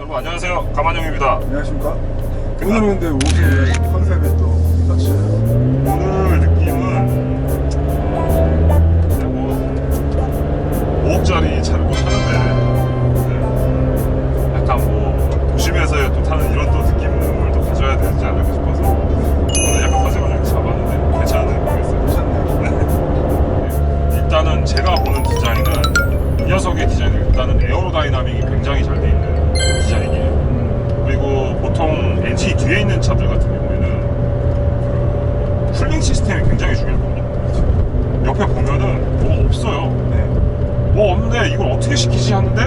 여러분 안녕하세요. 가만형입니다. 안녕하십니까. 오늘은 근데 옷을 컨셉이 또 셔츠예요. 오늘 느낌은 그냥 뭐 5억짜리 차를 또 타는데 약간 뭐 도심에서의 또 타는 이런 또 느낌을 또 가져야 되지 않을까 싶어서 오늘 약간 컨셉을 좀 잡았는데 괜찮은지 모르겠어요. 괜찮네요. 일단은 제가 보는 디자인은 이 녀석의 디자인은 일단은 에어로다이나믹이 굉장히 잘 돼 있는 디자인이에요. 그리고 보통 엔진이 뒤에 있는 차들 같은 경우에는 그 쿨링 시스템이 굉장히 중요하거든요. 옆에 보면은 뭐가 없어요. 네. 뭐 없는데 이걸 어떻게 시키지 하는데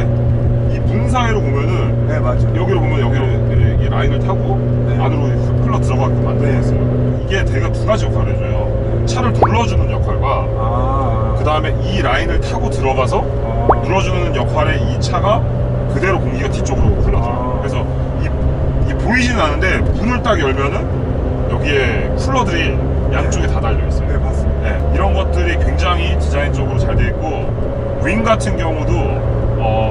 이 문 사이로 보면은 네, 맞아요. 여기로 보면 여기를 이 라인을 타고 네. 안으로 흘러 들어가게끔 만들어놨어요. 이게 대가 두 가지 역할을 해줘요. 차를 눌러주는 역할과 그 다음에 이 라인을 타고 들어가서 눌러주는 역할의 이 차가 그대로 공기가 뒤쪽으로 흘러들어요. 그래서 이 보이지는 않은데 문을 딱 열면은 여기에 쿨러들이 양쪽에 다 달려있어요. 네, 봤습니다. 네, 이런 것들이 굉장히 디자인적으로 잘 돼 있고 윙 같은 경우도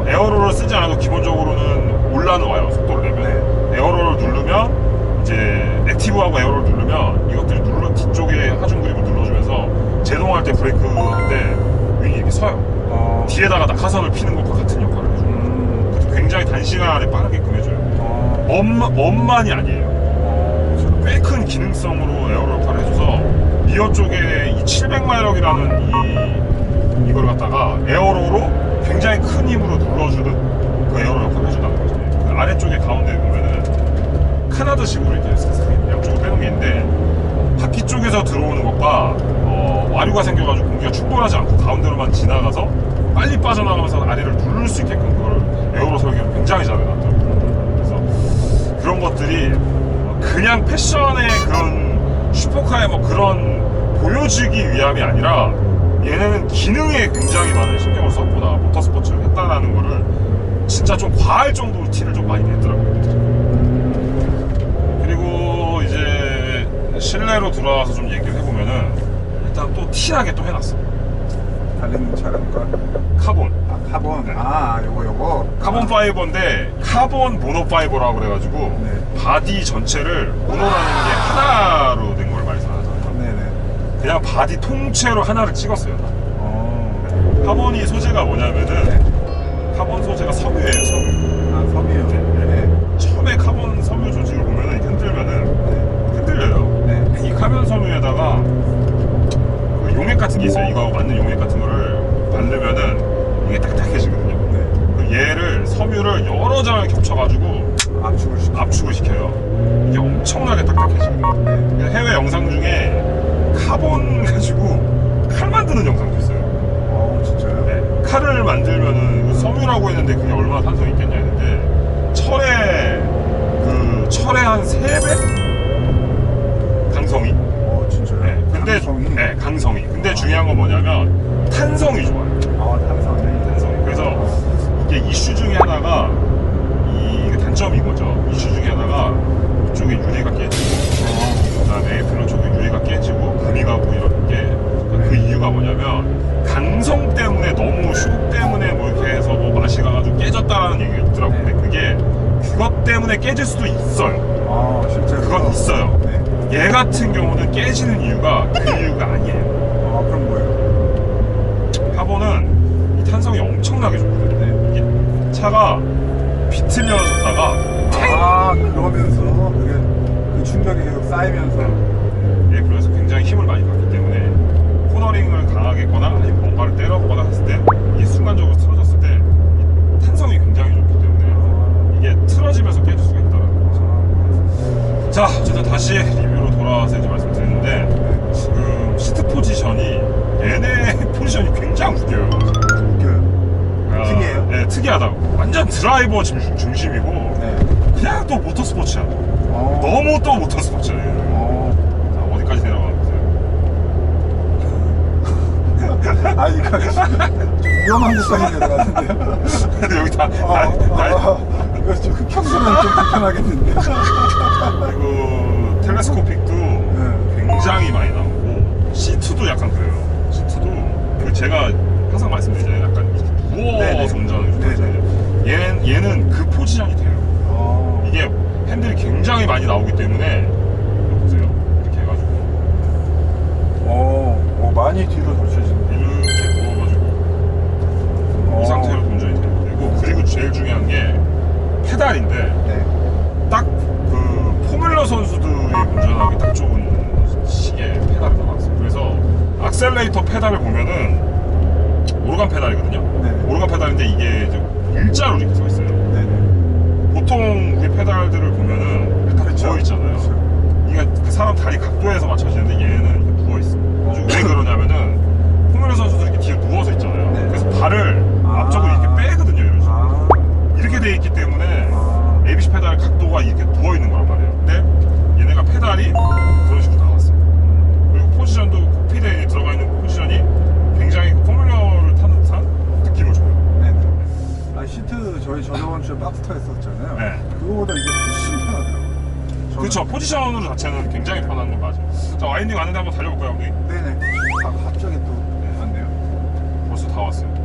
에어로를 쓰지 않아도 기본적으로는 올라는 와요. 속도를 내면 에어로를 누르면 이제 액티브하고 에어로를 누르면 이것들이 뒤쪽에 하중 그립을 눌러주면서 제동할 때 브레이크 할 때 윙이 이렇게 서요. 뒤에다가 낙하산을 피는 것과 같은 역할을 해줘요. 그래서 굉장히 단시간 안에 빠르게끔 해줘요. 엄만이 아니에요. 꽤 큰 기능성으로 에어로 역할을 해줘서 리어 쪽에 이 700마력이라는 이걸 갖다가 에어로로 굉장히 큰 힘으로 눌러주는 그 에어로 역할을 해준다는 거죠. 그 아래쪽에 가운데 보면은 카나드식으로 이렇게 양쪽으로 빼는 게 있는데 바퀴 쪽에서 들어오는 것과 와류가 생겨가지고 공기가 충분하지 않고 가운데로만 지나가서 빨리 빠져나가면서 아래를 누를 수 있게끔 그걸 에어로 설계를 굉장히 잘 해놨더라고요. 그래서 그런 것들이 그냥 패션의 그런 슈퍼카의 뭐 그런 보여주기 위함이 아니라 얘네는 기능에 굉장히 많은 신경을 썼구나, 모터스포츠를 했다라는 거를 진짜 좀 과할 정도로 티를 좀 많이 냈더라고요. 그리고 이제 실내로 들어와서 좀 얘기를 해보면은 일단 또 티하게 또 해놨어. 달리는 차라니까. 카본. 카본. 네. 요거. 카본 파이버인데 카본 모노파이버라고 그래가지고 네. 바디 전체를 모노라는 게 하나로 된 걸 말씀하잖아요. 네네. 그냥 바디 통째로 하나를 찍었어요. 어. 카본이 소재가 뭐냐면은 카본 소재가 섬유예요. 섬유. 섬이에요. 네. 처음에 카본 섬유 조직을 보면은 이렇게 흔들면은 흔들려요. 네. 이 카본 섬유에다가 그 용액 같은 게 있어요. 이거하고 맞는 용액 같은 거를 바르면은 이게 딱딱해지거든요. 네. 얘를 섬유를 여러 장을 겹쳐가지고 압축을 시켜요. 이게 엄청나게 딱딱해지거든요. 네. 해외 영상 중에 카본 가지고 칼 만드는 영상도 있어요. 진짜요? 네. 칼을 만들면은 섬유라고 했는데 그게 얼마나 탄성이 있겠냐 했는데 철의 한 3배? 강성이. 진짜요? 네. 근데 강성이? 네, 강성이. 근데 중요한 건 뭐냐면 탄성이 좋아요. 탄성이. 그래서 이게 이슈 중에 하나가 이게 단점인 거죠. 이슈 중에 하나가 이쪽에 유리가 깨지고 그다음에 블록 쪽에 유리가 깨지고 금이 가고 이런 게 그 이유가 뭐냐면 강성 때문에 너무 수국 때문에 뭐 이렇게 해서 뭐 맛이 가가지고 깨졌다라는 얘기가 있더라고요. 근데 그게 그것 때문에 깨질 수도 있어요. 실제로? 그건 있어요. 네. 얘 같은 경우는 깨지는 이유가 그 이유가 아니에요. 그럼 뭐예요? 카본은 이 탄성이 엄청나게 좋거든요. 이게 차가 비틀려졌다가 그러면서 그게 그 충격이 계속 쌓이면서 예, 그래서 굉장히 힘을 많이 받기 때문에 코너링을 강하게 했거나 아니면 뭔가를 때려보거나 했을 때 이게 순간적으로 틀어졌을 때 탄성이 굉장히 좋기 때문에 이게 틀어지면서 깨질 수가 있다는 거죠. 자, 어쨌든 다시 리뷰로 돌아와서 이제 말씀드리는데 지금 시트 포지션이 얘네 포지션이 굉장히 웃겨요. 특이해요? 네, 특이하다고. 완전 드라이버 중심이고 그냥 또 모터스포츠야. 너무 또 모터스포츠야. 자, 어디까지 내려가는 거세요? 이거 위험한 곳까지 내려가는데요? 근데 여기 다 이거 좀 흑형수는 좀 불편하겠는데. 그리고 텔레스코픽도 굉장히 많이 나오고 시트도 약간 그래요. 시트도 제가 항상 말씀드리잖아요. 약간 누워서 운전을 좀 하잖아요. 얘는 그 포지션이 돼요. 많이 나오기 때문에 보세요. 이렇게 해가지고 많이 뒤로 젖혀지네. 이렇게 누워가지고 이 상태로 운전이 되고, 그리고 제일 중요한 게 페달인데 네. 딱 그 포뮬러 선수들이 운전하기 딱 좋은 시계 페달이 나왔어요. 그래서 악셀레이터 페달을 보면은 오르간 페달이거든요. 네. 오르간 페달인데 이게 이제 일자로 이렇게 서 있어요. 네네. 보통 우리 페달들을 보면은 약간 그렇죠. 부어 있잖아요. 이게 그 사람 다리 각도에서 맞춰지는데 얘는 이렇게 부어 있어. 그래서 왜 그러냐면은 포뮬러 선수들이 이렇게 뒤로 누워서 있잖아요. 네. 그래서 발을 앞쪽으로 이렇게 빼거든요. 이런 식으로. 아. 이렇게 돼 있기 때문에 아. ABC 페달 각도가 이렇게 누워 있는 거란 말이에요. 근데 얘네가 페달이 그런 식으로 나왔어요. 그리고 포지션도 콕핏에 들어가 있는 포지션이 굉장히 포뮬러를 타는 듯한 느낌을 줘요. 네네. 시트 저희 저번 주에 박스타 했었잖아요. 네. 그거보다 이게 훨씬 편하더라고요. 저는. 그렇죠. 포지션으로 자체는 굉장히 편한 건 맞아요. 자, 와인딩 왔는데 한번 달려볼까요, 우리? 네네. 갑자기 또 왔네요. 벌써 다 왔어요.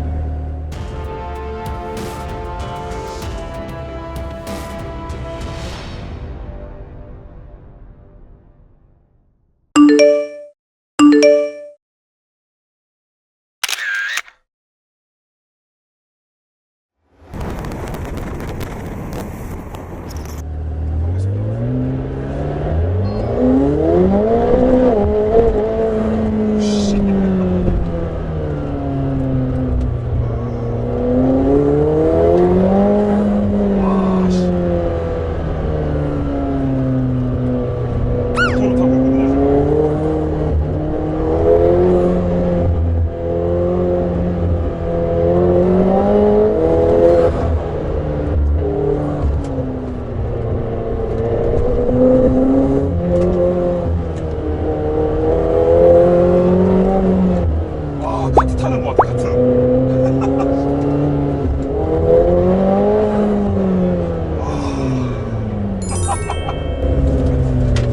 카트 타는 것 같아, 카트.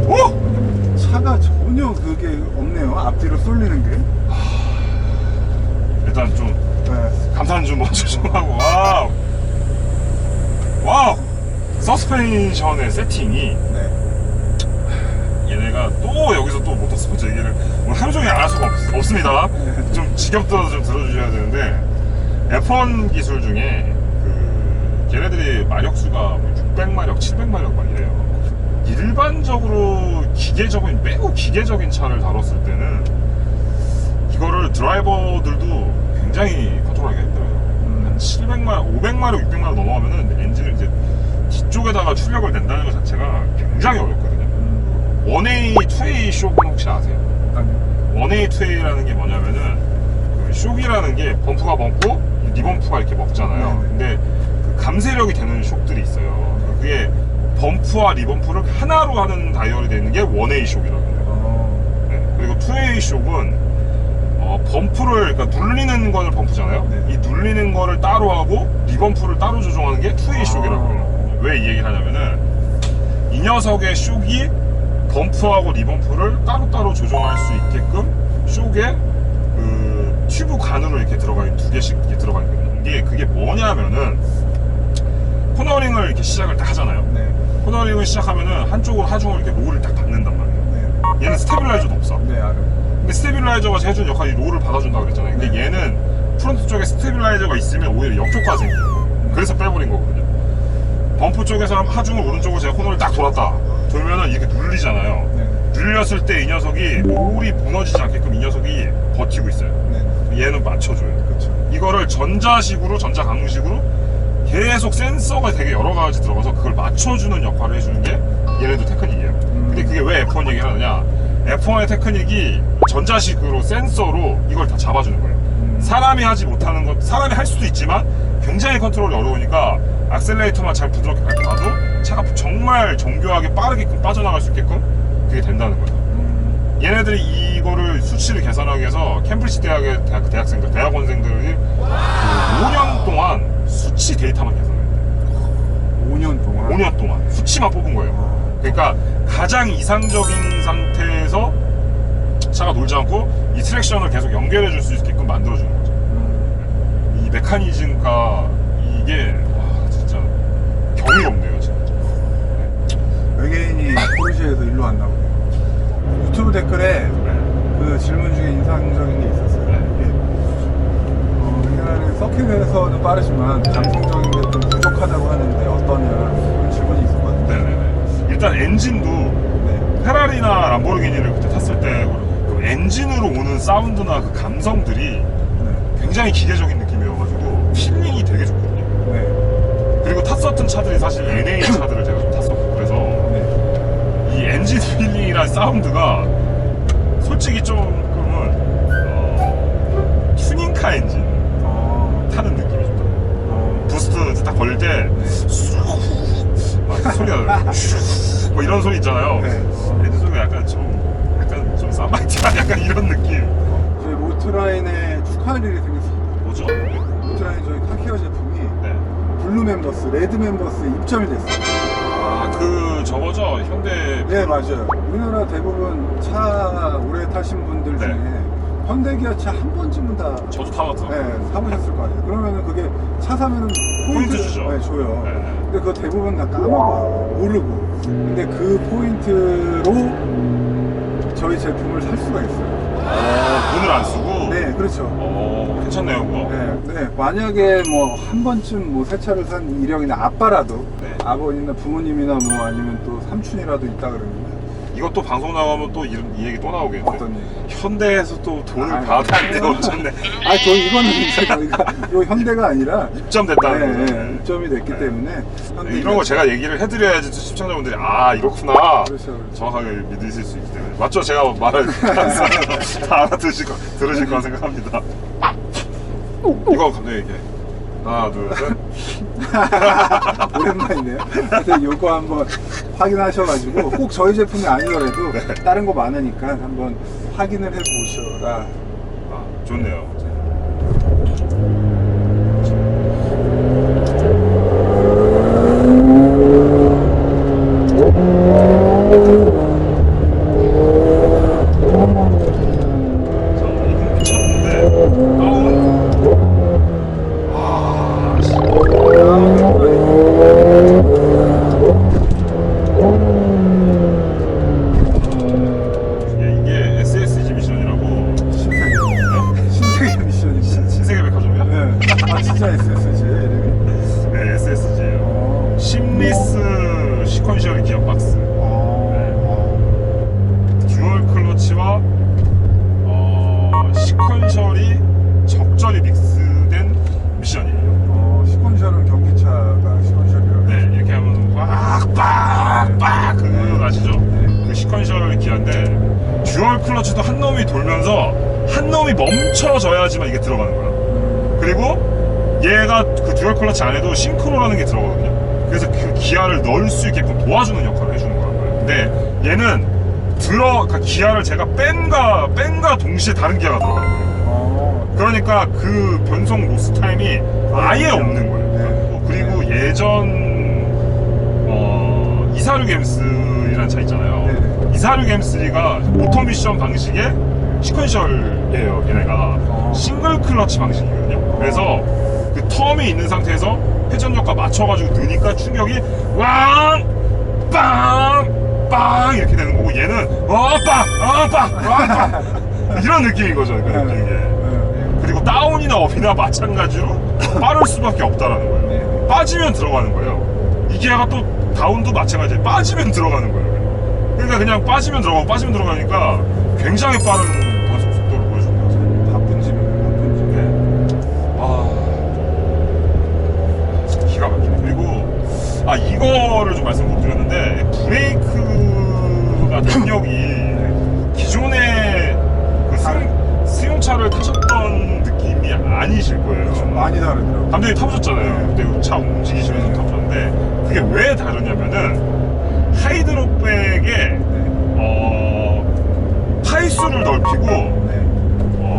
오! 차가 전혀 그게 없네요. 앞뒤로 쏠리는 게. 일단 좀 네. 감탄 좀 먼저 좀 하고. 와우! 와우! 서스펜션의 세팅이, 네. 얘네가 또 여기서 또 모터스포츠 얘기를 오늘 하루 종일 안 할 수가 없습니다. 좀 지겹더라도 좀 들어주셔야 되는데, F1 기술 중에 걔네들이 마력수가 600마력, 700마력 막 이래요. 일반적으로 기계적인, 매우 기계적인 차를 다뤘을 때는 이거를 드라이버들도 굉장히 컨트롤하기가 힘들어요. 한 700마력, 500마력, 600마력 넘어가면은 엔진을 이제 뒤쪽에다가 출력을 낸다는 것 자체가 굉장히 어렵거든요. 1A, 2A 쇼크는 혹시 아세요? 아니요. 1A, 2A라는 게 뭐냐면은 그 쇼크라는 게 범프가 먹고 리범프가 이렇게 먹잖아요. 네. 근데 그 감쇄력이 되는 쇼크들이 있어요. 그게 범프와 리범프를 하나로 하는 다이얼이 되는 게 1A 쇼크라고 해요. 네. 그리고 2A 쇼크는 범프를, 그러니까 눌리는 거를 범프잖아요. 네. 이 눌리는 거를 따로 하고 리범프를 따로 조종하는 게 2A 쇼크라고 해요. 왜 이 얘기를 하냐면은 이 녀석의 쇼크이 범프하고 리범프를 따로따로 조정할 수 있게끔 쇼크에 그 튜브 관으로 이렇게 들어가 있는, 두 개씩 이렇게 들어가 있거든요. 그게 뭐냐면은 코너링을 이렇게 시작을 딱 하잖아요. 네. 코너링을 시작하면은 한쪽으로 하중으로 이렇게 롤을 딱 박는단 말이에요. 네. 얘는 스테빌라이저도 없어. 네, 알아요. 근데 스테빌라이저가 해주는 역할이 롤을 박아준다고 그랬잖아요. 근데 네. 얘는 프론트 쪽에 스테빌라이저가 있으면 오히려 역효과가 생겨요. 그래서 빼버린 거거든요. 범프 쪽에서 하중을 오른쪽으로 제가 코너를 딱 돌았다. 돌면은 이렇게 눌리잖아요. 네. 눌렸을 때 이 녀석이 롤이 무너지지 않게끔 이 녀석이 버티고 있어요. 네. 얘는 맞춰줘요. 그렇죠. 이거를 전자식으로, 전자강식으로 계속 센서가 되게 여러 가지 들어가서 그걸 맞춰주는 역할을 해주는 게 얘네도 테크닉이에요. 근데 그게 왜 F1 얘기를 하느냐? F1의 테크닉이 전자식으로 센서로 이걸 다 잡아주는 거예요. 사람이 하지 못하는 것, 사람이 할 수도 있지만 굉장히 컨트롤이 어려우니까 악셀레이터만 잘 부드럽게 밟아도 차가 정말 정교하게 빠르게끔 빠져나갈 수 있게끔 그게 된다는 거예요. 얘네들이 이거를 수치를 계산하기 위해서 캠브리지 대학의 대학생들, 대학원생들이 그 5년 동안 수치 데이터만 계산했대요. 5년 동안. 5년 동안 수치만 뽑은 거예요. 그러니까 가장 이상적인 상태에서 차가 놀지 않고 이 트랙션을 계속 연결해 줄 수 있게끔 만들어 주는 거죠. 이 메커니즘과 이게 와 진짜 경이롭네요 진짜. 외계인이 포르쉐에서 일로 왔나 보네요. 유튜브 댓글에 그 질문 중에 인상적인 게 있었어요. 우리나라는 서킷에서는 빠르지만 감성적인 게 좀 부족하다고 하는데 어떠냐 그런 질문이 있었거든요. 네네네. 일단 엔진도 네. 페라리나 람보르기니를 그때 탔을 때 그 엔진으로 오는 사운드나 그 감성들이 네. 굉장히 기계적인 느낌이어가지고 필링이 되게 좋거든요. 네. 그리고 탔었던 차들이 사실 NA 차들을 제가 좀 탔었고 그래서 네. 이 엔진 필링이랑 사운드가 솔직히 조금은 튜닝카 엔진 타는 느낌이 좋다. 부스트 딱 걸릴 때 막 소리가 뭐 이런 소리 있잖아요. 네. 엔진 소리가 약간 좀 사마이트한 약간 이런 느낌. 저희 모트라인에 축하할 일이 생겼습니다. 뭐죠? 모트라인 저희 카케어 제품이 네. 블루 멤버스, 레드 멤버스에 입점이 됐어요. 아, 그 저거죠? 현대. 네, 맞아요. 우리나라 대부분 차 오래 타신 분들 네. 중에 현대 기아차 한 번쯤은 다 저도 타봤죠. 사보셨을 거 아니에요. 그러면은 그게 차 사면은 포인트 주죠. 네, 줘요. 네. 근데 그거 대부분 다 까먹어요. 모르고. 근데 그 포인트로 저희 제품을 살 수가 있어요. 돈을 안 쓰고. 네, 그렇죠. 괜찮네요, 그거. 네, 만약에 뭐 한 번쯤 뭐 새 차를 산 이력이나 아빠라도 네. 아버님이나 부모님이나 뭐 아니면 또 삼촌이라도 있다 그러면 이것도 방송 나가면 또 이 얘기 또 나오겠네. 어떤 얘기? 현대에서 또 돈을 아, 받아야 돼. 어쩌네. 저 이거는 이제 저희가 요 현대가 아니라 입점됐다는 거죠. 입점이 됐기 네. 때문에 현대 이런 거 제가 얘기를 해드려야지 시청자분들이 아 이렇구나 그렇죠. 정확하게 믿으실 수 있기 때문에 맞죠? 제가 말을 다 알아들으실 거라 생각합니다. 이거 감독님 얘기해. 하나 둘셋. 오랜만이네요. 근데 요거 한번 확인하셔가지고 꼭 저희 제품이 아니더라도 네. 다른 거 많으니까 한번 확인을 해보셔라. 아 좋네요. 자 이거 미쳤는데 이게 SSG 미션이라고. 신세계 미션입니다. 신세계 백화점이야? 네. 진짜 SSG 이름이. 네 SSG예요. 심리스 시퀀셜 기어박스. 듀얼 클러치와 시퀀셜이 적절히 믹스된 미션이에요. 시퀀셜은 경기차가 시퀀셜이라고. 네, 이렇게 하면 빡빡빡 그거 아시죠? 그 시퀀셜 기어인데 듀얼 클러치도 한 놈이 돌면서 한 놈이 멈춰져야지만 이게 들어가는 거야. 그리고 얘가 그 듀얼 클러치 안에도 싱크로라는 게 들어가거든요. 그래서 그 기아를 넣을 수 있게끔 도와주는 역할을 해주는 거예요. 근데 얘는 그러니까 기아를 제가 뺀과 동시에 다른 기아가 들어가는 거예요. 그러니까 그 변속 로스 타임이 아예 없는 거예요. 그리고 예전 246 M3라는 차 있잖아요. 246 M3가 오토 미션 방식의 시퀀셜이에요. 얘네가 싱글 클러치 방식이거든요. 그래서 그 텀이 있는 상태에서 회전력과 맞춰가지고 느니까 충격이 빵 이렇게 되는 거고 얘는 빵 이런 느낌인 거죠. 그 느낌이. 그리고 다운이나 업이나 마찬가지로 빠를 수밖에 없다라는 거예요. 빠지면 들어가는 거예요. 이 기아가 또 다운도 마찬가지예요. 빠지면 들어가는 거예요. 그러니까 그냥 빠지면 들어가니까 굉장히 빠른 변속 속도를 보여주는 거죠. 바쁜 집이네요. 기가 막히네. 그리고 이거를 좀 말씀 못 드렸는데 브레이크가 능력이 기존의 그 승용차를 타셨던 느낌이 아니실 거예요. 많이 다르더라고요. 감독님 타보셨잖아요. 그때 차 움직이시면서 타보셨는데 그게 왜 다르냐면은 하이드로백에 타이수를 넓히고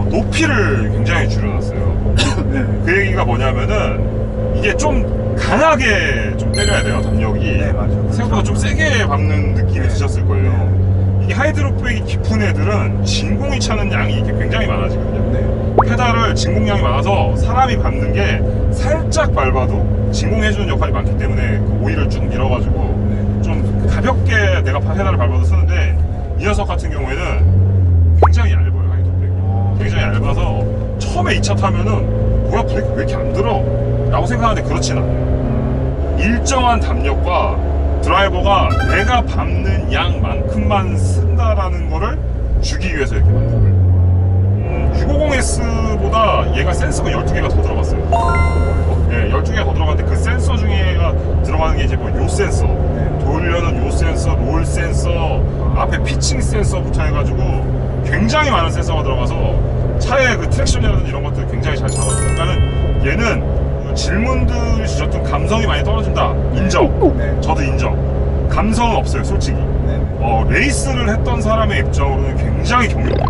높이를 굉장히 줄여놨어요. 그 얘기가 뭐냐면은 이게 좀 강하게 좀 때려야 돼요. 담력이. 네, 맞아요. 생각보다 좀 세게 박는 느낌이 드셨을 거예요. 이게 하이드로백이 깊은 애들은 진공이 차는 양이 이렇게 굉장히 많아지거든요. 페달을 진공량이 많아서 사람이 밟는 게 살짝 밟아도 진공해주는 역할이 많기 때문에 그 오일을 쭉 밀어가지고 좀 좀 가볍게 내가 페달을 밟아서 쓰는데 이 녀석 같은 경우에는 굉장히 얇아요. 하이드백이 굉장히 얇아서 처음에 이 차 타면은 뭐야 브레이크 왜 이렇게 안 들어? 라고 생각하는데 그렇진 않아요. 일정한 담력과 드라이버가 내가 밟는 양만큼만 쓴다라는 거를 주기 위해서 이렇게 만든 거예요. 650S보다 얘가 센서가 12개가 더 들어갔어요. 네, 12개가 더 들어갔는데 그 센서 중에가 들어가는 게 이제 뭐 요 센서, 돌려는 요 센서, 롤 센서, 앞에 피칭 센서부터 해가지고 굉장히 많은 센서가 들어가서 차의 그 트랙션이라든지 이런 것들 굉장히 잘 잡아줘요. 그러니까는 얘는 질문들이 주셨던 감성이 많이 떨어진다. 인정. 네. 저도 인정. 감성은 없어요, 솔직히. 네. 레이스를 했던 사람의 입장으로는 굉장히 경이롭다.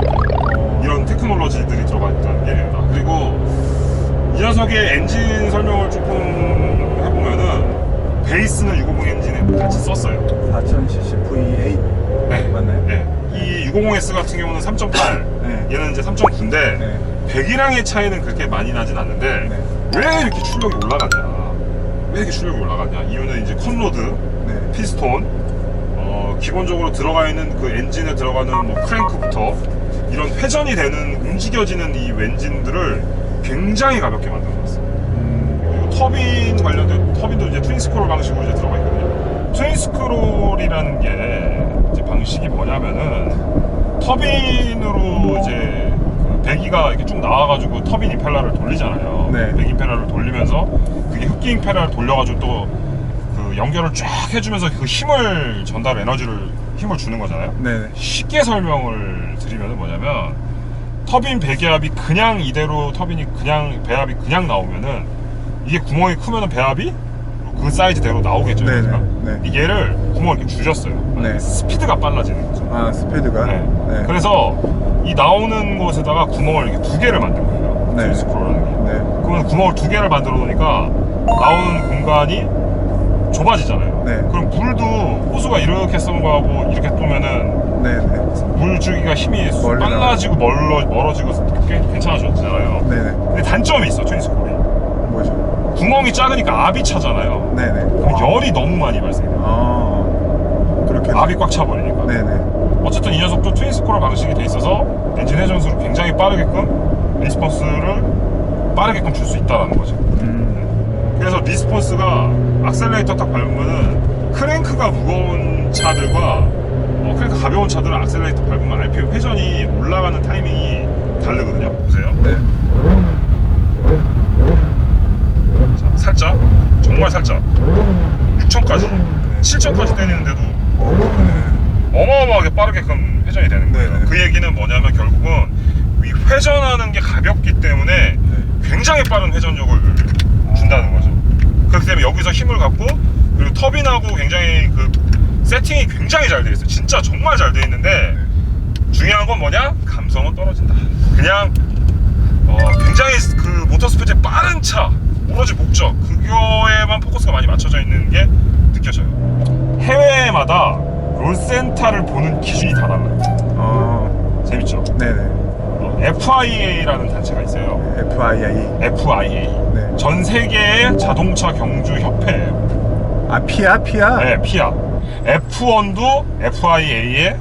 이런 테크놀로지들이 들어가 있다는 게. 그리고 이 녀석의 엔진 설명을 조금 해보면은 베이스는 650 엔진에 같이 썼어요. 4000cc V8 네. 맞나요? 네. 이 650S 같은 경우는 3.8, 네. 얘는 이제 3.9인데 네. 배기량의 차이는 그렇게 많이 나진 않는데 네. 왜 이렇게 출력이 올라갔냐? 왜 이렇게 출력이 올라갔냐? 이유는 이제 컷로드, 네. 피스톤, 기본적으로 들어가 있는 그 엔진에 들어가는 뭐 크랭크부터 이런 회전이 되는 움직여지는 이 엔진들을 굉장히 가볍게 만들어놨어요. 그리고 터빈 관련된 터빈도 이제 트윈스크롤 방식으로 이제 들어가 있거든요. 트윈스크롤이라는 게 이제 방식이 뭐냐면은 터빈으로 이제 그 배기가 이렇게 쭉 나와가지고 터빈 임펠러를 돌리잖아요. 네. 배기 임펠러를 돌리면서 그게 흡기 임펠러를 돌려가지고 또 그 연결을 쫙 해주면서 그 힘을 전달 힘을 주는 거잖아요. 네. 쉽게 설명을 드리면 뭐냐면 터빈 배기압이 그냥 이대로 터빈이 그냥 배압이 그냥 나오면은 이게 구멍이 크면은 배압이 그 사이즈대로 나오겠죠. 네, 그러니까. 네. 근데 얘를 구멍을 이렇게 줄였어요. 네. 스피드가 빨라지는 거죠. 아, 스피드가? 네. 네. 그래서 이 나오는 곳에다가 구멍을 이렇게 2개를 만든 거예요. 네. 스크롤하는 게. 네. 그러면 구멍을 2개를 만들어 놓으니까 나오는 공간이 좁아지잖아요. 네. 그럼 물도 호수가 이렇게 쏜 거하고 이렇게 쏘면은 네. 네. 물 주기가 힘이 멀리 빨라지고 멀어지고 꽤 괜찮아졌잖아요. 네. 네. 근데 단점이 있어, 트윈스콜이. 뭐죠? 구멍이 작으니까 압이 차잖아요. 네. 네. 그럼 열이 너무 많이 발생해요. 아, 그렇게. 압이 꽉 차버리니까. 네. 네. 어쨌든 이 녀석도 트윈스크롤 방식이 돼 있어서 엔진 회전수를 굉장히 빠르게끔 리스폰스를 빠르게끔 줄 수 있다는 거죠. 그래서 리스폰스가 악셀레이터 딱 밟으면은 크랭크가 무거운 차들과 크랭크 가벼운 차들은 악셀레이터 밟으면 RPM 회전이 올라가는 타이밍이 다르거든요. 보세요. 네. 자, 살짝, 정말 살짝 6천까지 7천까지 때리는데도 어마어마하게 빠르게끔 회전이 되는 거예요. 네네. 그 얘기는 뭐냐면 결국은 이 회전하는 게 가볍기 때문에 굉장히 빠른 회전력을 준다는 거죠. 그렇기 때문에 여기서 힘을 갖고 그리고 터빈하고 굉장히 그 세팅이 굉장히 잘 돼 있어요. 진짜 정말 잘 돼 있는데 중요한 건 뭐냐? 감성은 떨어진다. 그냥 굉장히 그 모터스포츠의 빠른 차, 오로지 목적 그거에만 포커스가 많이 맞춰져 있는 게 느껴져요. 해외마다 롤센타를 보는 기준이 다 달라요. 재밌죠? 네네. FIA라는 단체가 있어요. FIA. FIA. 네. 전 세계의 자동차 경주 협회예요. 아, 피아? 네, 피아. F1도 FIA에서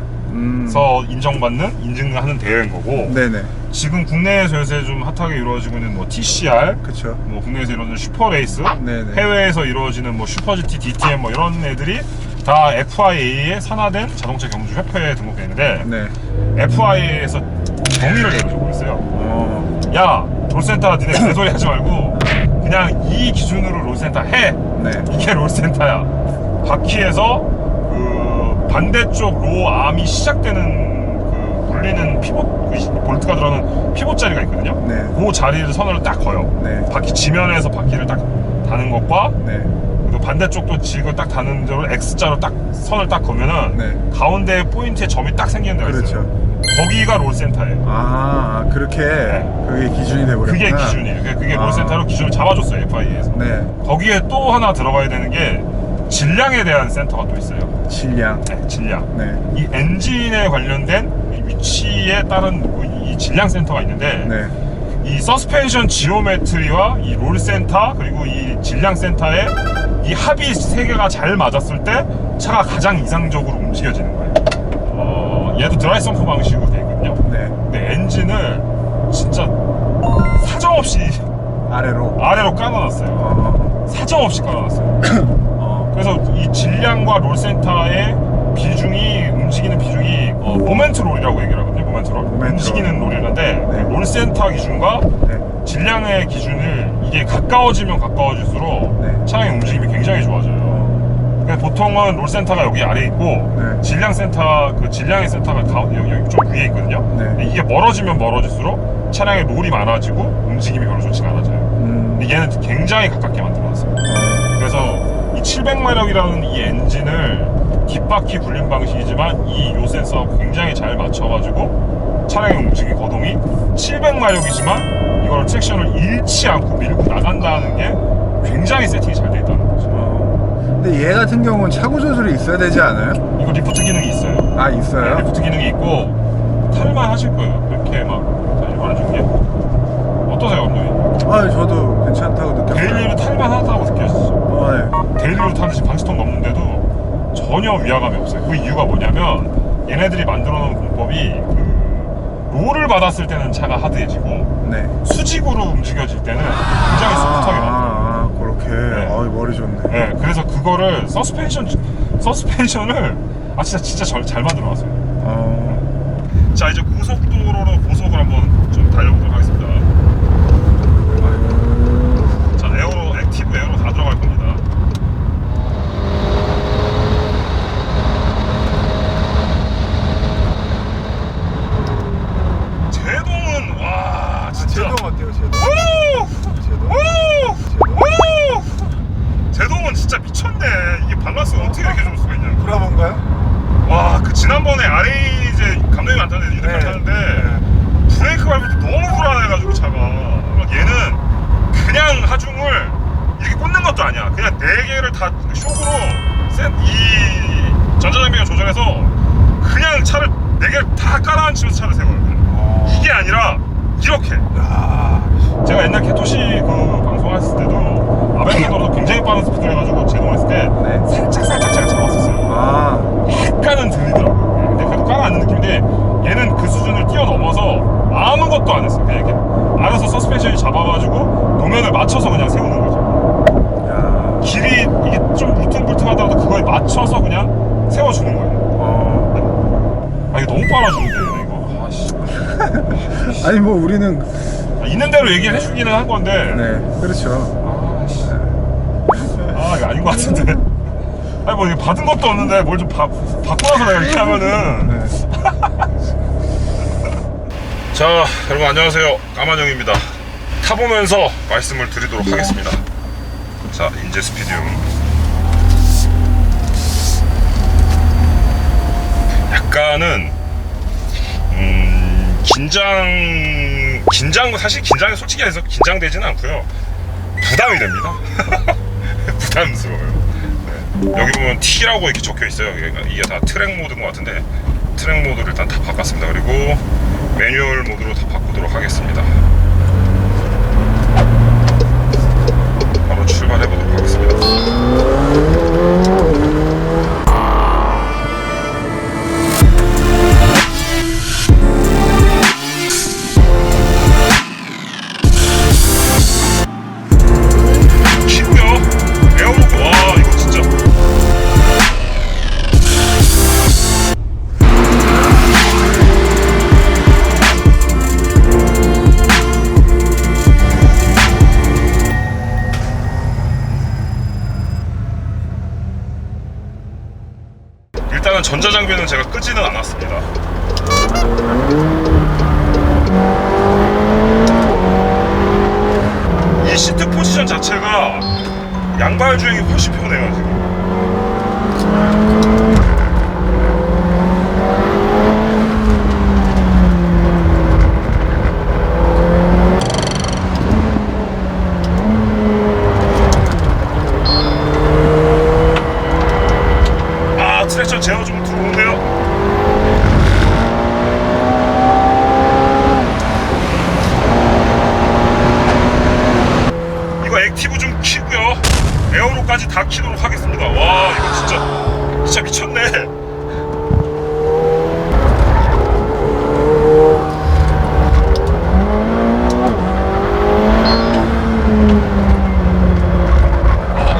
인증하는 대회인 거고. 네네. 지금 국내에서 요새 좀 핫하게 이루어지고 있는 뭐 TCR, 그쵸. 뭐 국내에서 이루어지는 슈퍼레이스, 네네. 해외에서 이루어지는 뭐 슈퍼GT, DTM 뭐 이런 애들이 다 FIA에 산하된 자동차 경주 협회에 등록돼 있는데 네. FIA에서 정의를 내려주고 있어요. 야, 롤센터 니네 개소리 하지 말고 그냥 이 기준으로 롤센터 해. 네. 이게 롤센터야. 바퀴에서 그 반대쪽 로암이 시작되는 그 물리는 피봇, 그 볼트가 들어가는 피봇 자리가 있거든요. 네. 그 자리를 선을 딱 거요. 네. 바퀴 지면에서 바퀴를 딱 다는 것과 네. 그리고 반대쪽도 지그를 딱 다는 대로 X자로 딱 선을 딱 거면은 네. 가운데 포인트에 점이 딱 생기는 데가 있어요. 그렇죠. 거기가 롤센터예요. 아, 그렇게 그게 기준이 돼버렸구나. 그게 기준이에요. 그게 롤센터로 기준을 잡아줬어요, FIA에서. 네. 거기에 또 하나 들어가야 되는 게 질량에 대한 센터가 또 있어요. 질량. 네, 질량. 네. 이 엔진에 관련된 이 위치에 따른 이 질량 센터가 있는데 네. 이 서스펜션 지오메트리와 이 롤 센터 그리고 이 질량 센터의 이 합이 세 개가 잘 맞았을 때 차가 가장 이상적으로 움직여지는 거예요. 얘도 드라이 펌프 방식으로 되어 있거든요. 네. 근데 엔진을 진짜 사정없이 아래로 깔아놨어요. 사정없이 깔아놨어요. 그래서 이 질량과 롤 센터의 비중이 움직이는 비중이 모멘트 롤이라고 얘기를 하거든요. 모멘트 롤. 움직이는 롤이라는데 네. 롤 센터 기준과 네. 질량의 기준을 이게 가까워지면 가까워질수록 네. 차량의 움직임이 굉장히 좋아져요. 그러니까 보통은 롤 센터가 여기 아래에 있고 네. 질량 센터 그 질량의 센터가 여기 좀 위에 있거든요. 네. 근데 이게 멀어지면 멀어질수록 차량의 롤이 많아지고 움직임이 별로 좋지가 않아져요. 근데 얘는 굉장히 가깝게 만들어놨어요. 그래서 이 700마력이라는 이 엔진을 뒷바퀴 굴림 방식이지만 이 요 센서하고 굉장히 잘 맞춰가지고 차량의 움직임 거동이 700마력이지만 이걸 트랙션을 잃지 않고 밀고 나간다는 게 굉장히 세팅이 잘 돼 있다는 거죠. 근데 얘 같은 경우는 차고 조절이 있어야 되지 않아요? 이거 리프트 기능이 있어요. 아, 있어요? 네, 리프트 기능이 있고 탈만 하실 거예요. 그렇게 막 말해준 게 어떠세요, 감독님? 아, 저도 괜찮다고 느꼈어요. 데일리로 탈만 하다고 느껴지죠? 네. 데일리로 타듯이 방지턱 넘는데도 전혀 위화감이 없어요. 그 이유가 뭐냐면 얘네들이 만들어 놓은 공법이 그 롤을 받았을 때는 차가 하드해지고 네. 수직으로 움직여질 때는 굉장히 소프트하게 만들어요. 그렇게. 네. 머리 좋네. 네, 그래서 그거를 서스펜션을 진짜 잘 만들어 놨어요. 자, 이제 고속도로로 고속을 한번 좀 달려보도록 하겠습니다. 자, 액티브 에어로 다 들어갈 겁니다. 제동은 와 진짜. 제동 어때요, 제동? 제동? 제동은 진짜 미쳤네. 이게 밸런스 어떻게 이렇게 좋을 수가 있냐. 브라본가요? 와, 그 지난번에 RA 이제 감독님 안 타는데 유대감 타는데 브레이크 밟을 때 너무 불안해가지고 차가. 얘는 그냥 하중을 이렇게 꽂는 것도 아니야. 그냥 4개를 다 쇼크로 이 전자장비가 조정해서 그냥 차를 4개를 다 깔아앉히면서 차를 세워요. 이게 아니라 이렇게. 제가 옛날 캐토시 그 방송했을 때도 아벤자도로도 굉장히 빠른 스피드를 해가지고 제동했을 때 네. 살짝 제가 잡았었어요. 약간은 들리더라고요. 근데 그래도 깔아앉는 느낌인데 얘는 그 수준을 뛰어넘어서 아무것도 안 했어요. 그냥 이렇게 알아서 서스펜션이 잡아가지고 도면을 맞춰서 그냥 세우는 거죠. 길이 이게 좀 울퉁불퉁하더라도 그거에 맞춰서 그냥 세워주는 거예요. 이거 너무 빨아주는데 이거. 아씨. 아니, 뭐 우리는 있는 대로 얘기를 해주기는 한 건데. 네, 그렇죠. 이거 아닌 것 같은데. 아니 뭐 이거 받은 것도 없는데 뭘 좀 바꾸고 나서 내가 이렇게 하면은. 자, 여러분 안녕하세요. 까만형입니다. 타보면서 말씀을 드리도록 하겠습니다. 자, 인제 스피디움. 약간은 사실 긴장이 솔직히 해서 긴장되지는 않고요. 부담이 됩니다. 부담스러워요. 네. 여기 보면 T라고 이렇게 적혀 있어요. 이게 다 트랙 모드인 것 같은데 트랙 모드를 일단 다 바꿨습니다. 그리고 매뉴얼 모드로 다 바꾸도록 하겠습니다. 바로 출발해 보도록 하겠습니다. 일단은 전자장비는 제가 끄지는 않았습니다. 이 시트 포지션 자체가 양발 주행이 훨씬 편해요 지금. 트랙션 제어 좀 들어오는데요. 에어로까지 다 키도록 하겠습니다. 와 이거 진짜 미쳤네.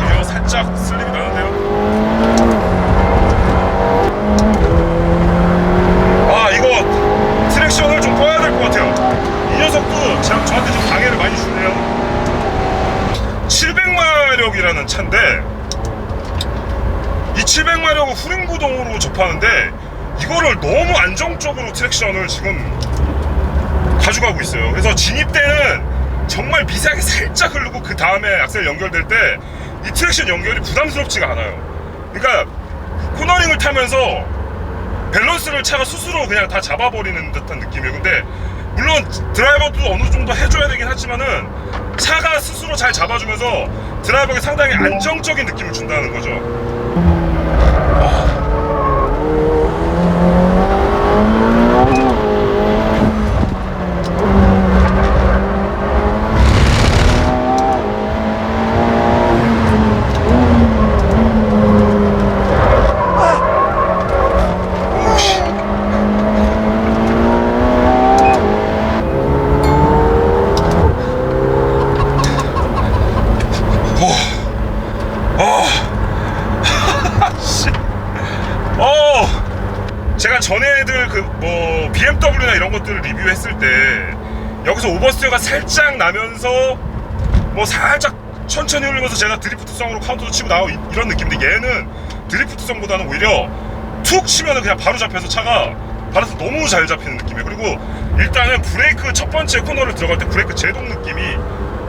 이거 살짝 슬립이 나는데요. 이거 트랙션을 좀 꺼야 될 것 같아요. 이 녀석도 저한테 좀 방해를 많이 주네요. 700마력이라는 차인데 이 700마력을 후륜구동으로 접하는데 이거를 너무 안정적으로 트랙션을 지금 가져가고 있어요. 그래서 진입 때는 정말 미세하게 살짝 흐르고 그 다음에 악셀 연결될 때 이 트랙션 연결이 부담스럽지가 않아요. 그러니까 코너링을 타면서 밸런스를 차가 스스로 그냥 다 잡아버리는 듯한 느낌이에요. 근데 물론 드라이버도 어느 정도 해줘야 되긴 하지만은 차가 스스로 잘 잡아주면서 드라이버에게 상당히 안정적인 느낌을 준다는 거죠. 제가 전에들 뭐 BMW나 이런 것들을 리뷰했을 때 여기서 오버스티어가 살짝 나면서 뭐 살짝 천천히 흘리면서 제가 드리프트성으로 카운터도 치고 나오고 이런 느낌인데 얘는 드리프트성보다는 오히려 툭 치면은 그냥 바로 잡혀서 차가 발에서 너무 잘 잡히는 느낌이에요. 그리고 일단은 브레이크 첫 번째 코너를 들어갈 때 브레이크 제동 느낌이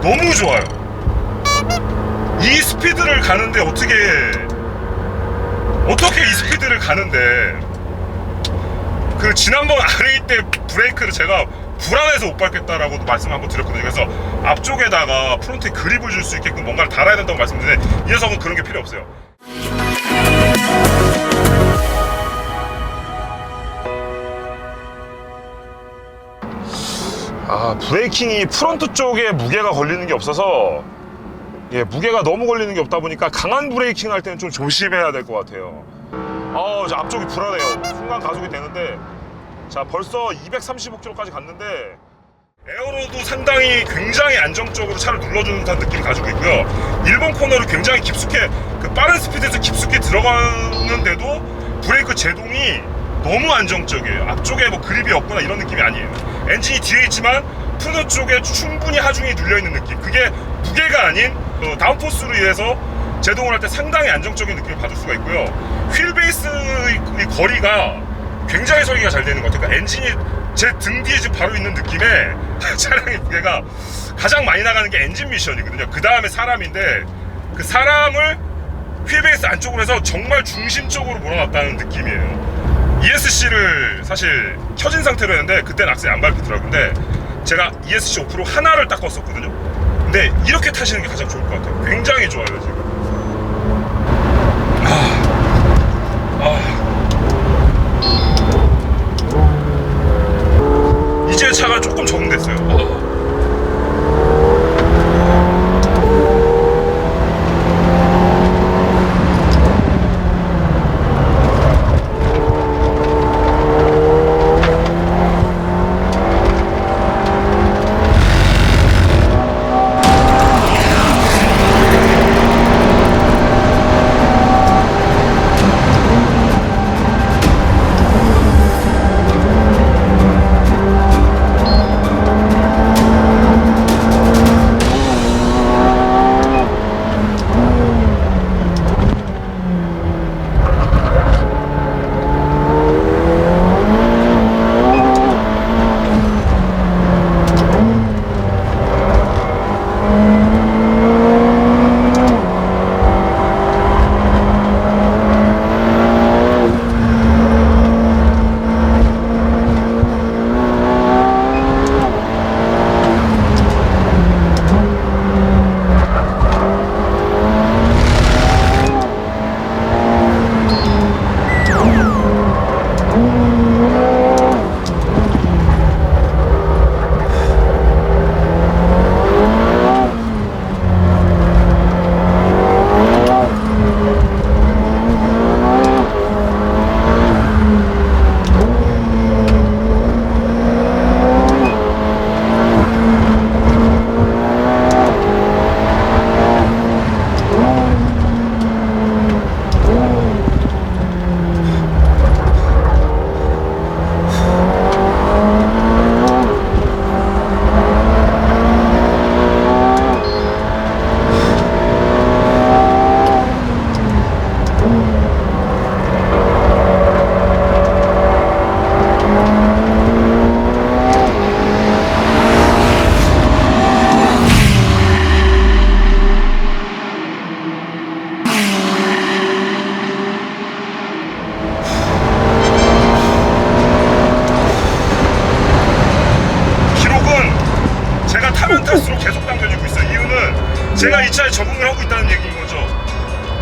너무 좋아요. 이 스피드를 가는데 어떻게 이 스피드를 가는데 그 지난번 RA 때 브레이크를 제가 불안해서 못 밟겠다라고 말씀을 한번 드렸거든요. 그래서 앞쪽에다가 프론트에 그립을 줄 수 있게끔 뭔가를 달아야 된다고 말씀드렸는데 이 녀석은 그런 게 필요 없어요. 브레이킹이 프론트 쪽에 무게가 걸리는 게 없어서 무게가 너무 걸리는 게 없다 보니까 강한 브레이킹 할 때는 좀 조심해야 될 것 같아요. 이제 앞쪽이 불안해요. 순간 가속이 되는데 자 벌써 235km까지 갔는데 에어로도 상당히 굉장히 안정적으로 차를 눌러주는 듯한 느낌을 가지고 있고요. 1번 코너를 굉장히 깊숙이 빠른 스피드에서 깊숙이 들어가는데도 브레이크 제동이 너무 안정적이에요. 앞쪽에 뭐 그립이 없거나 이런 느낌이 아니에요. 엔진이 뒤에 있지만 프로너 쪽에 충분히 하중이 눌려있는 느낌. 그게 무게가 아닌 다운포스로 인해서 제동을 할 때 상당히 안정적인 느낌을 받을 수가 있고요. 휠베이스의 거리가 굉장히 설계가 잘 되는 것 같아요. 그러니까 엔진이 제 등 뒤에 지금 바로 있는 느낌에 차량의 무게가 가장 많이 나가는 게 엔진 미션이거든요. 그 다음에 사람인데 그 사람을 휠베이스 안쪽으로 해서 정말 중심적으로 몰아놨다는 느낌이에요. ESC를 사실 켜진 상태로 했는데 그때는 악셀이 안 밟히더라고요. 근데 제가 ESC 오프로 하나를 딱 껐었거든요. 근데 이렇게 타시는 게 가장 좋을 것 같아요. 굉장히 좋아요 지금. 이제 차가 조금 적응됐어요.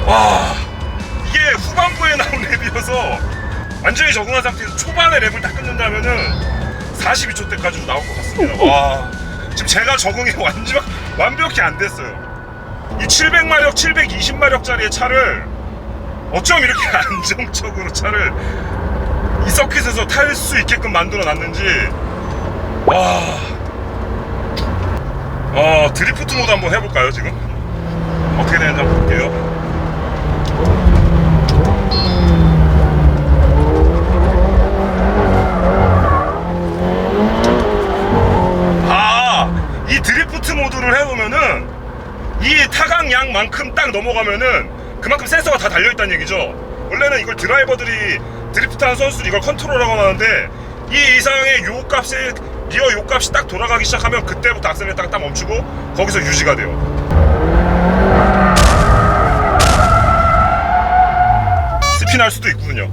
와, 이게 후반부에 나온 랩이어서 완전히 적응한 상태에서 초반에 랩을 딱 끊는다면은 42초 때까지도 나올 것 같습니다. 와, 지금 제가 적응이 완벽히 안 됐어요. 이 700마력, 720마력짜리의 차를 어쩜 이렇게 안정적으로 차를 이 서킷에서 탈 수 있게끔 만들어 놨는지. 와, 드리프트 모드 한번 해볼까요? 지금 어떻게 되는지 한번 볼게요. 이 드리프트 모드를 해보면은 이 타강량만큼 딱 넘어가면은 그만큼 센서가 다 달려있다는 얘기죠. 원래는 이걸 드라이버들이 드리프트하는 선수들이 이걸 컨트롤하고 하는데 이 이상의 요값이 리어 요값이 딱 돌아가기 시작하면 그때부터 악셀레이터가 딱 멈추고 거기서 유지가 돼요. 스피드할 수도 있군요.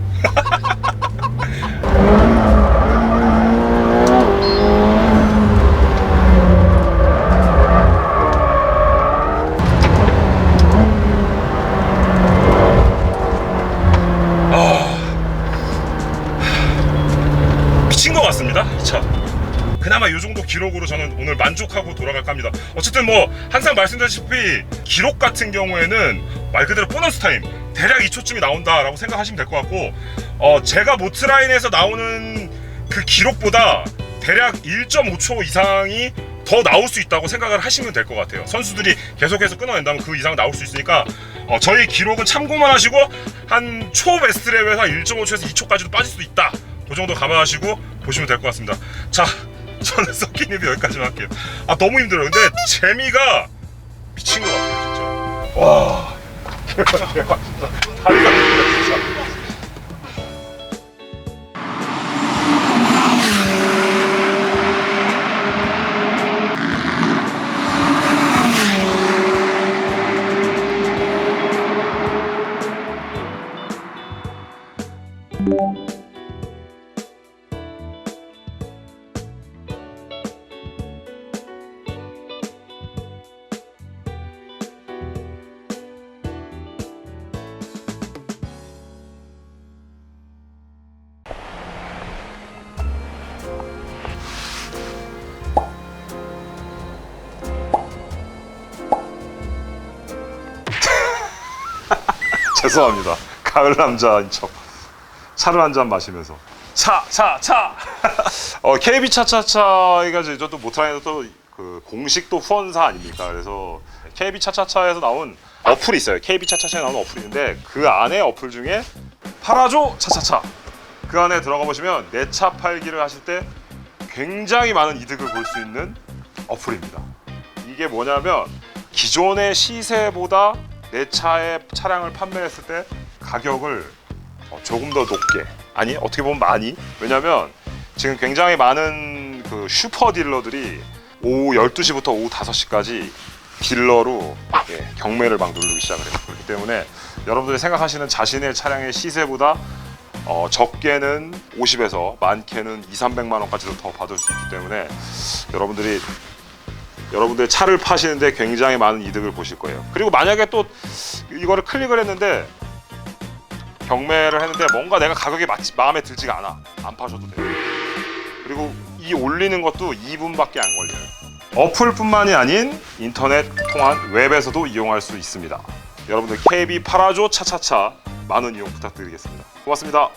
미친 것 같습니다, 이 차. 그나마 이 정도 기록으로 저는 오늘 만족하고 돌아갈까 합니다. 어쨌든 뭐 항상 말씀드렸다시피 기록 같은 경우에는 말 그대로 보너스 타임 대략 2초쯤이 나온다라고 생각하시면 될 것 같고, 제가 모트라인에서 나오는 그 기록보다 대략 1.5초 이상이 더 나올 수 있다고 생각을 하시면 될 것 같아요. 선수들이 계속해서 끊어낸다면 그 이상 나올 수 있으니까 저희 기록은 참고만 하시고 한 초 베스트 랩에서 1.5초에서 2초까지도 빠질 수도 있다, 그 정도 감안하시고 보시면 될 것 같습니다. 자, 저는 서킷 리뷰 여기까지만 할게요. 너무 힘들어요. 근데 재미가 미친 것 같아요, 진짜. 와, 대박 진짜. 다리가 힘들어 진짜. 죄송합니다. 가을 남자인 척 차를 한 잔 마시면서 차. KB 차차차가 이제 저도 모트라인에서 또 그 공식 또 후원사 아닙니까? 그래서 KB 차차차에서 나온 어플이 있어요. KB 차차차에 나온 어플이 있는데 그 안에 어플 중에 팔아줘 차차차, 그 안에 들어가 보시면 내 차 팔기를 하실 때 굉장히 많은 이득을 볼 수 있는 어플입니다. 이게 뭐냐면 기존의 시세보다 내 차의 차량을 판매했을 때 가격을 조금 더 높게, 아니 어떻게 보면 많이, 왜냐면 지금 굉장히 많은 그 슈퍼 딜러들이 오후 12시부터 오후 5시까지 딜러로 경매를 막 누르기 시작을 해요. 그렇기 때문에 여러분들이 생각하시는 자신의 차량의 시세보다 적게는 50에서 많게는 200~300만 원까지도 더 받을 수 있기 때문에 여러분들의 차를 파시는데 굉장히 많은 이득을 보실 거예요. 그리고 만약에 또 이거를 클릭을 했는데 경매를 했는데 뭔가 내가 가격이 마음에 들지가 않아, 안 파셔도 돼요. 그리고 이 올리는 것도 2분밖에 안 걸려요. 어플뿐만이 아닌 인터넷 통한 웹에서도 이용할 수 있습니다. 여러분들 KB 팔아줘 차차차 많은 이용 부탁드리겠습니다. 고맙습니다.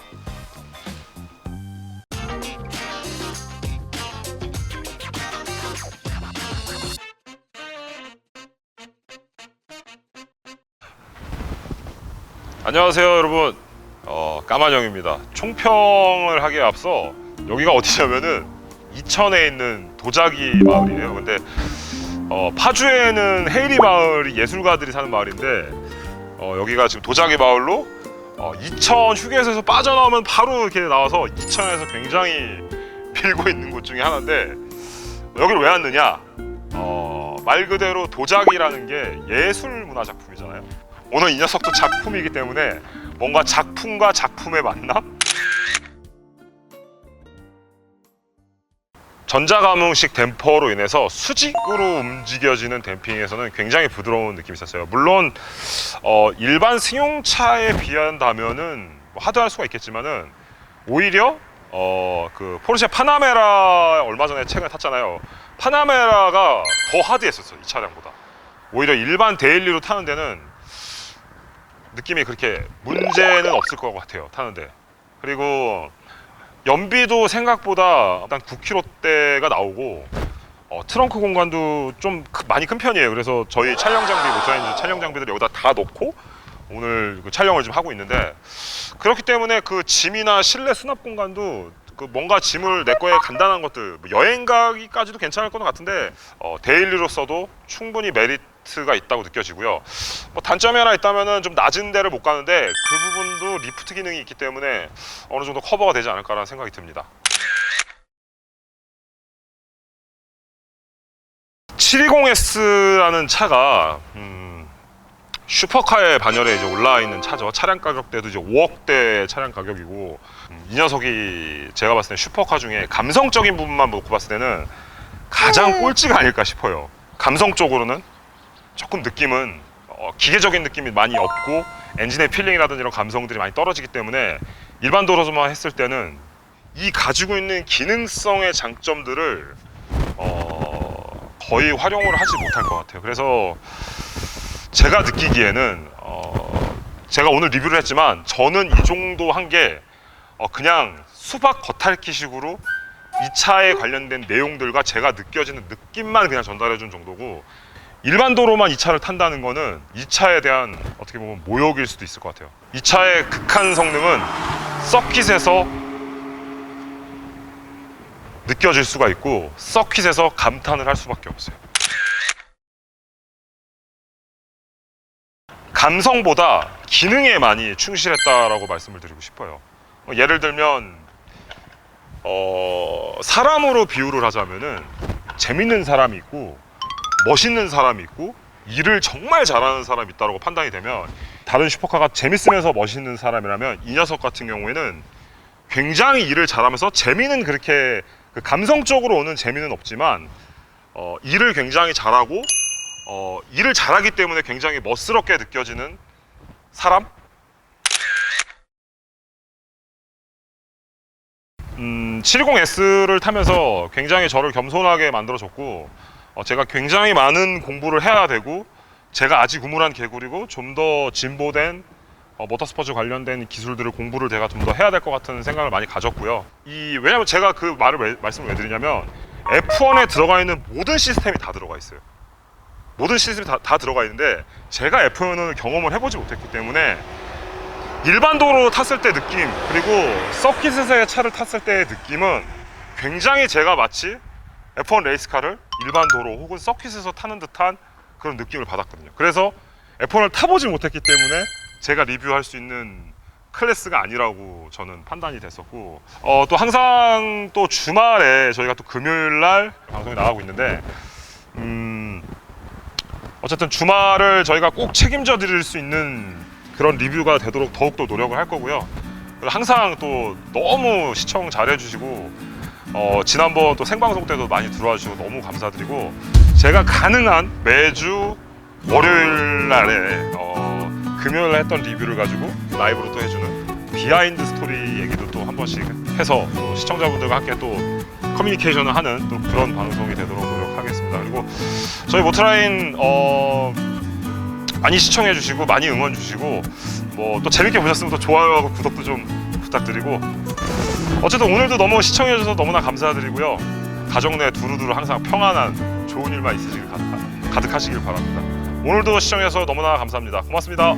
안녕하세요 여러분, 까만형입니다. 총평을 하기에 앞서 여기가 어디냐면은 이천에 있는 도자기 마을이에요. 근데 파주에는 헤이리 마을이 예술가들이 사는 마을인데 여기가 지금 도자기 마을로 이천 휴게소에서 빠져나오면 바로 이렇게 나와서 이천에서 굉장히 밀고 있는 곳 중에 하나인데, 여기를 왜 왔느냐, 말 그대로 도자기라는 게 예술 문화 작품이잖아요. 오늘 이 녀석도 작품이기 때문에 뭔가 작품과 작품의 만남? 전자감응식 댐퍼로 인해서 수직으로 움직여지는 댐핑에서는 굉장히 부드러운 느낌이 있었어요. 물론 일반 승용차에 비한다면은 뭐 하드할 수가 있겠지만은 오히려 그 포르쉐 파나메라 얼마 전에 최근에 탔잖아요. 파나메라가 더 하드했었어요, 이 차량보다. 오히려 일반 데일리로 타는 데는 느낌이 그렇게 문제는 없을 것 같아요, 타는데. 그리고 연비도 생각보다 일단 9km대가 나오고 트렁크 공간도 좀 많이 큰 편이에요. 그래서 저희 촬영 장비, 모터엔진 촬영 장비들 여기다 다 넣고 오늘 그 촬영을 좀 하고 있는데, 그렇기 때문에 그 짐이나 실내 수납 공간도 그 뭔가 짐을 내 거에 간단한 것들, 뭐 여행 가기까지도 괜찮을 것 같은데 데일리로서도 충분히 메리트가 있다고 느껴지고요. 뭐 단점이 하나 있다면은 좀 낮은 데를 못 가는데 그 부분도 리프트 기능이 있기 때문에 어느 정도 커버가 되지 않을까라는 생각이 듭니다. 720S라는 차가 슈퍼카의 반열에 이제 올라와 있는 차죠. 차량 가격대도 이제 5억대 차량 가격이고, 이 녀석이 제가 봤을 때 슈퍼카 중에 감성적인 부분만 놓고 봤을 때는 가장 꼴찌가 아닐까 싶어요. 감성적으로는 조금 느낌은 기계적인 느낌이 많이 없고, 엔진의 필링이라든지 이런 감성들이 많이 떨어지기 때문에 일반 도로만 했을 때는 이 가지고 있는 기능성의 장점들을 거의 활용을 하지 못할 것 같아요. 그래서 제가 느끼기에는 제가 오늘 리뷰를 했지만 저는 이 정도 한 게 그냥 수박 겉핥기식으로 이 차에 관련된 내용들과 제가 느껴지는 느낌만 그냥 전달해 준 정도고, 일반 도로만 이 차를 탄다는 거는 이 차에 대한 어떻게 보면 모욕일 수도 있을 것 같아요. 이 차의 극한 성능은 서킷에서 느껴질 수가 있고 서킷에서 감탄을 할 수밖에 없어요. 감성보다 기능에 많이 충실했다라고 말씀을 드리고 싶어요. 예를 들면 사람으로 비유를 하자면은 재밌는 사람이 있고 멋있는 사람이 있고 일을 정말 잘하는 사람이 있다고 판단이 되면, 다른 슈퍼카가 재밌으면서 멋있는 사람이라면 이 녀석 같은 경우에는 굉장히 일을 잘하면서 재미는 그렇게 그 감성적으로 오는 재미는 없지만 일을 굉장히 잘하고 일을 잘하기 때문에 굉장히 멋스럽게 느껴지는 사람? 720S를 타면서 굉장히 저를 겸손하게 만들어줬고, 제가 굉장히 많은 공부를 해야 되고, 제가 아직 우물한 개구리고 좀 더 진보된 모터스포츠 관련된 기술들을 공부를 제가 좀 더 해야 될 것 같은 생각을 많이 가졌고요. 왜냐면 제가 그 말씀을 왜 드리냐면, F1에 들어가 있는 모든 시스템이 다 들어가 있어요. 모든 시스템이 다 들어가 있는데 제가 F1을 경험을 해보지 못했기 때문에 일반 도로 탔을 때 느낌, 그리고 서킷에서의 차를 탔을 때의 느낌은 굉장히 제가 마치 F1 레이스카를 일반 도로 혹은 서킷에서 타는 듯한 그런 느낌을 받았거든요. 그래서 F1을 타보지 못했기 때문에 제가 리뷰할 수 있는 클래스가 아니라고 저는 판단이 됐었고, 또 항상 또 주말에 저희가 또 금요일날 방송이 나가고 있는데, 어쨌든 주말을 저희가 꼭 책임져 드릴 수 있는 그런 리뷰가 되도록 더욱더 노력을 할 거고요. 항상 또 너무 시청 잘 해주시고, 지난번 또 생방송 때도 많이 들어와 주시고 너무 감사드리고, 제가 가능한 매주 월요일 날에 금요일에 했던 리뷰를 가지고 라이브로 또 해주는 비하인드 스토리 얘기도 또 한 번씩 해서 또 시청자분들과 함께 또 커뮤니케이션을 하는 또 그런 방송이 되도록 노력하겠습니다. 그리고 저희 모터라인 많이 시청해 주시고 많이 응원 주시고, 뭐 또 재밌게 보셨으면 또 좋아요하고 구독도 좀 부탁드리고, 어쨌든 오늘도 너무 시청해 주셔서 너무나 감사드리고요. 가정 내 두루두루 항상 평안한 좋은 일만 있으시길 가득하시길 바랍니다. 오늘도 시청해주셔서 너무나 감사합니다. 고맙습니다.